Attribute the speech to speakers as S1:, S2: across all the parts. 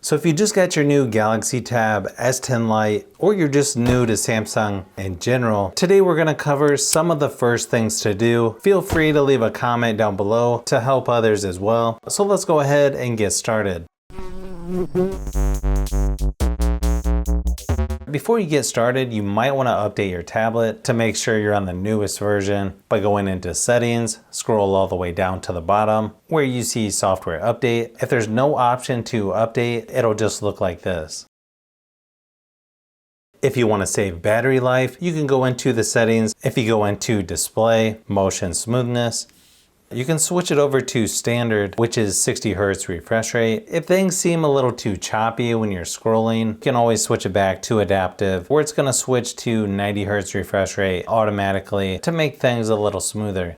S1: So if you just got your new Galaxy Tab S10 Lite, or you're just new to Samsung in general, today we're going to cover some of the first things to do. Feel free to leave a comment down below to help others as well. So let's go ahead and get started. Before you get started, you might want to update your tablet to make sure you're on the newest version by going into settings, scroll all the way down to the bottom where you see software update. If there's no option to update, it'll just look like this. If you want to save battery life, you can go into the settings. If you go into display, motion smoothness, you can switch it over to standard, which is 60 Hz refresh rate. If things seem a little too choppy when you're scrolling, you can always switch it back to adaptive, where it's going to switch to 90 Hz refresh rate automatically to make things a little smoother.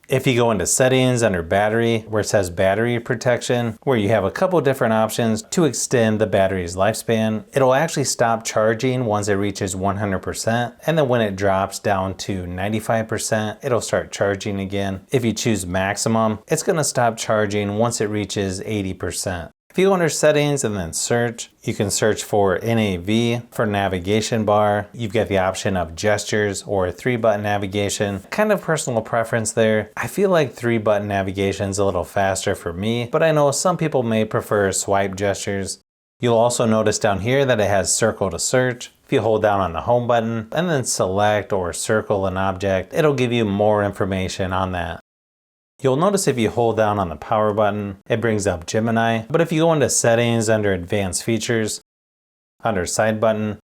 S1: If you go into settings under battery, where it says battery protection, where you have a couple different options to extend the battery's lifespan, it'll actually stop charging once it reaches 100%. And then when it drops down to 95%, it'll start charging again. If you choose maximum, it's going to stop charging once it reaches 80%. If you go under settings and then search, you can search for NAV for navigation bar. You've got the option of gestures or 3-button navigation. Kind of personal preference there. I feel like 3-button navigation is a little faster for me, but I know some people may prefer swipe gestures. You'll also notice down here that it has circle to search. If you hold down on the home button and then select or circle an object, it'll give you more information on that. You'll notice if you hold down on the power button, it brings up Gemini, but if you go into settings under advanced features, under side button,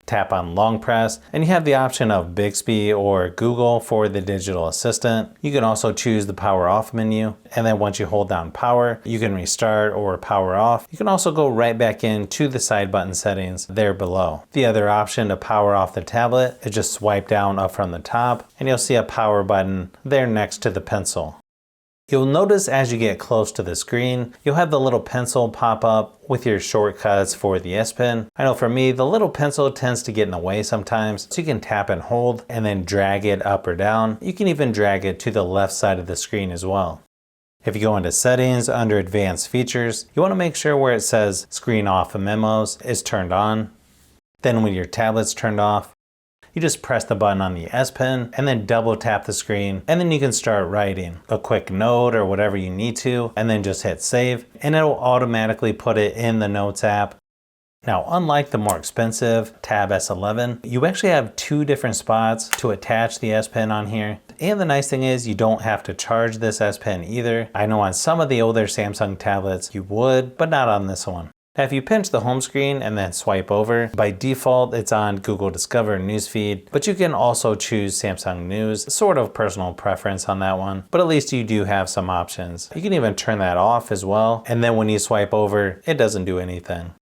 S1: tap on long press, and you have the option of Bixby or Google for the digital assistant. You can also choose the power off menu, and then once you hold down power, you can restart or power off. You can also go right back into the side button settings there below. The other option to power off the tablet is just swipe down up from the top, and you'll see a power button there next to the pencil. You'll notice as you get close to the screen, you'll have the little pencil pop up with your shortcuts for the S Pen. I know for me, the little pencil tends to get in the way sometimes, so you can tap and hold and then drag it up or down. You can even drag it to the left side of the screen as well. If you go into settings under advanced features, you want to make sure where it says screen off memos is turned on. Then when your tablet's turned off, you just press the button on the S Pen and then double tap the screen, and then you can start writing a quick note or whatever you need to, and then just hit save and it'll automatically put it in the Notes app. Now, unlike the more expensive Tab S11, you actually have 2 different spots to attach the S Pen on here. And the nice thing is you don't have to charge this S Pen either. I know on some of the older Samsung tablets you would, but not on this one. Now, if you pinch the home screen and then swipe over, by default it's on Google Discover Newsfeed, but you can also choose Samsung News, sort of personal preference on that one, but at least you do have some options. You can even turn that off as well, and then when you swipe over, it doesn't do anything.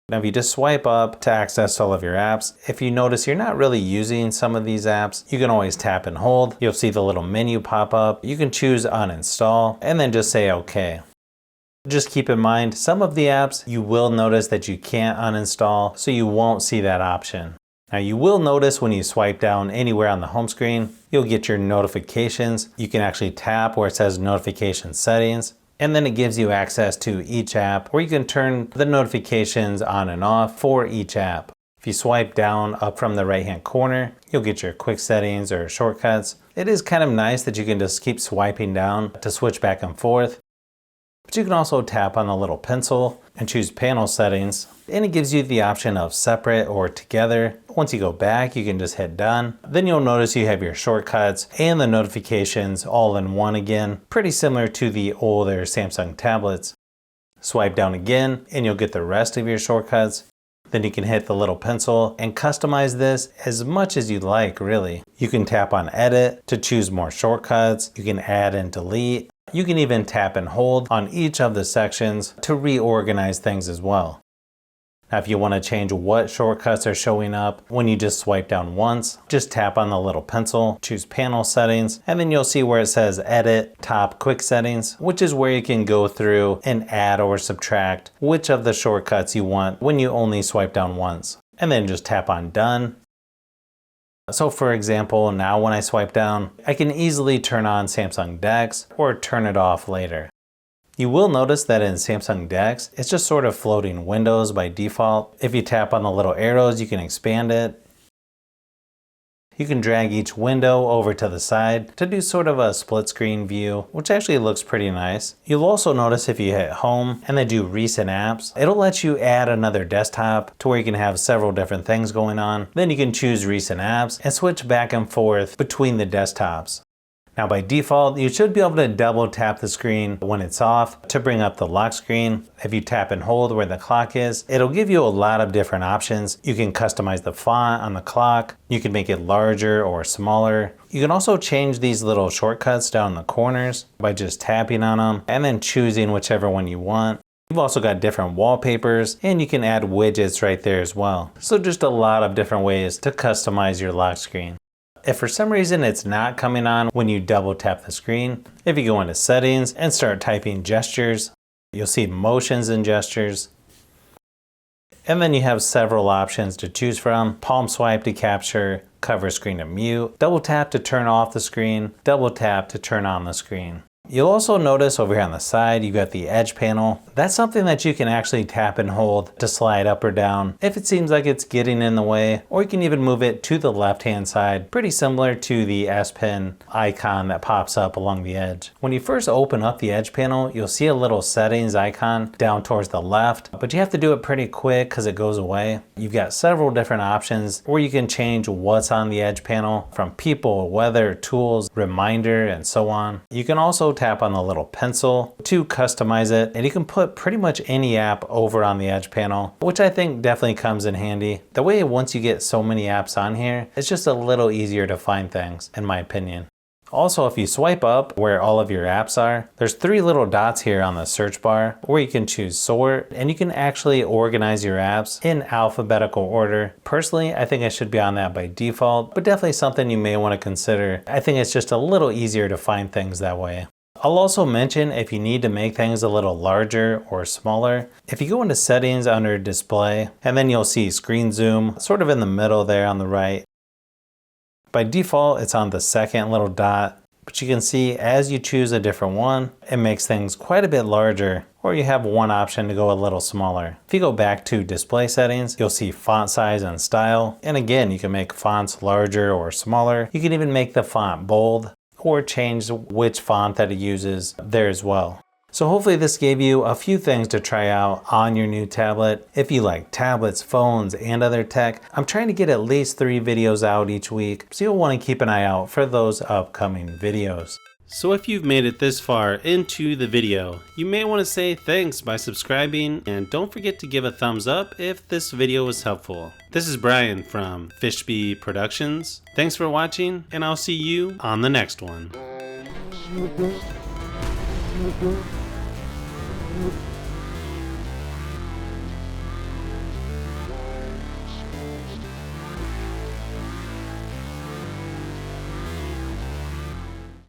S1: Now, if you just swipe up to access all of your apps, if you notice you're not really using some of these apps, you can always tap and hold. You'll see the little menu pop up. You can choose uninstall and then just say okay. Just keep in mind, some of the apps you will notice that you can't uninstall, so you won't see that option. Now, you will notice when you swipe down anywhere on the home screen, you'll get your notifications. You can actually tap where it says notification settings, and then it gives you access to each app where you can turn the notifications on and off for each app. If you swipe down up from the right hand corner, you'll get your quick settings or shortcuts. It is kind of nice that you can just keep swiping down to switch back and forth. But you can also tap on the little pencil and choose panel settings, and it gives you the option of separate or together. Once you go back, you can just hit done. Then you'll notice you have your shortcuts and the notifications all in one again, pretty similar to the older Samsung tablets. Swipe down again and you'll get the rest of your shortcuts. Then you can hit the little pencil and customize this as much as you like, really. You can tap on edit to choose more shortcuts. You can add and delete. You can even tap and hold on each of the sections to reorganize things as well. Now, if you want to change what shortcuts are showing up when you just swipe down once, just tap on the little pencil, choose panel settings, and then you'll see where it says edit top quick settings, which is where you can go through and add or subtract which of the shortcuts you want when you only swipe down once. And then just tap on done. So for example, now when I swipe down, I can easily turn on Samsung DeX or turn it off later. You will notice that in Samsung DeX, it's just sort of floating windows by default. If you tap on the little arrows, you can expand it. You can drag each window over to the side to do sort of a split screen view, which actually looks pretty nice. You'll also notice if you hit home and then do recent apps, it'll let you add another desktop to where you can have several different things going on. Then you can choose recent apps and switch back and forth between the desktops. Now by default, you should be able to double tap the screen when it's off to bring up the lock screen. If you tap and hold where the clock is, it'll give you a lot of different options. You can customize the font on the clock. You can make it larger or smaller. You can also change these little shortcuts down in the corners by just tapping on them and then choosing whichever one you want. You've also got different wallpapers and you can add widgets right there as well. So just a lot of different ways to customize your lock screen. If for some reason it's not coming on when you double tap the screen, if you go into settings and start typing gestures, you'll see motions and gestures. And then you have several options to choose from. Palm swipe to capture, cover screen to mute, double tap to turn off the screen, double tap to turn on the screen. You'll also notice over here on the side, you've got the edge panel. That's something that you can actually tap and hold to slide up or down if it seems like it's getting in the way, or you can even move it to the left-hand side, pretty similar to the S Pen icon that pops up along the edge. When you first open up the edge panel, you'll see a little settings icon down towards the left, but you have to do it pretty quick because it goes away. You've got several different options where you can change what's on the edge panel, from people, weather, tools, reminder, and so on. You can also tap on the little pencil to customize it, and you can put pretty much any app over on the edge panel, which I think definitely comes in handy. The way once you get so many apps on here, it's just a little easier to find things, in my opinion. Also, if you swipe up where all of your apps are, there's 3 little dots here on the search bar where you can choose sort, and you can actually organize your apps in alphabetical order. Personally, I think I should be on that by default, but definitely something you may want to consider. I think it's just a little easier to find things that way. I'll also mention if you need to make things a little larger or smaller, if you go into settings under display, and then you'll see screen zoom sort of in the middle there on the right. By default, it's on the second little dot, but you can see as you choose a different one, it makes things quite a bit larger, or you have one option to go a little smaller. If you go back to display settings, you'll see font size and style. And again, you can make fonts larger or smaller. You can even make the font bold, or change which font that it uses there as well. So hopefully this gave you a few things to try out on your new tablet. If you like tablets, phones, and other tech, I'm trying to get at least 3 videos out each week, so you'll want to keep an eye out for those upcoming videos. So if you've made it this far into the video, you may want to say thanks by subscribing, and don't forget to give a thumbs up if this video was helpful. This is Brian from Fishbee Productions. Thanks for watching, and I'll see you on the next one.